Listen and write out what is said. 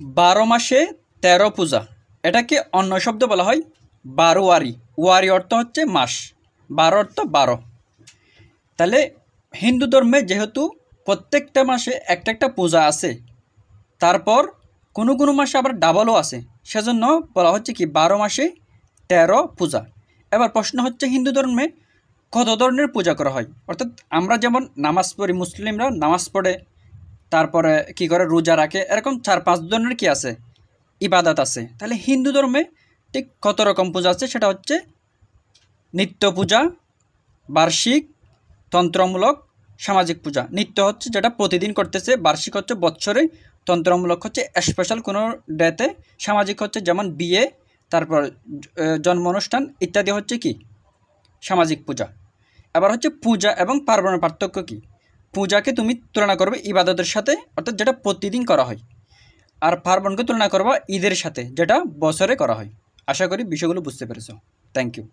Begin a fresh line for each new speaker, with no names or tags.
12 মাসে 13 পূজা, এটাকে অন্য শব্দ বলা হয় বারোয়ারি। ওয়ারি অর্থ হচ্ছে মাস, 12 অর্থ 12। তাহলে হিন্দু ধর্মে যেহেতু প্রত্যেকটা মাসে একটা একটা পূজা আছে, তারপর কোনো কোনো মাসে আবার ডাবলও আছে, সেজন্য বলা হচ্ছে কি 12 মাসে 13 পূজা। এবার প্রশ্ন হচ্ছে হিন্দু ধর্মে কত ধরনের পূজা করা হয়? অর্থাৎ আমরা যেমন নামাজ পড়ি, মুসলিমরা নামাজ পড়ে, তারপরে কি করে রোজা রাখে, এরকম 4-5 ধরনের কি আছে ইবাদত আছে। তাহলে হিন্দু ধর্মে ঠিক কত রকম পূজা আছে? সেটা হচ্ছে নিত্য পূজা, বার্ষিক, তন্ত্রমূলক, সামাজিক পূজা। নিত্য হচ্ছে যেটা প্রতিদিন করতেছে, বার্ষিক হচ্ছে বৎসরে, তন্ত্রমূলক হচ্ছে স্পেশাল কোনো ডেতে, সামাজিক হচ্ছে যেমন বিয়ে, তারপর জন্ম অনুষ্ঠান ইত্যাদি হচ্ছে কি সামাজিক পূজা। আবার হচ্ছে পূজা এবং পার্বণের পার্থক্য কী? পূজাকে তুমি তুলনা করবে ইবাদতের সাথে, অর্থাৎ যেটা প্রতিদিন করা হয়, আর পার্বণকে তুলনা করবা ঈদের সাথে, যেটা বছরে করা হয়। আশা করি বিষয়গুলো বুঝতে পেরেছো। Thank you.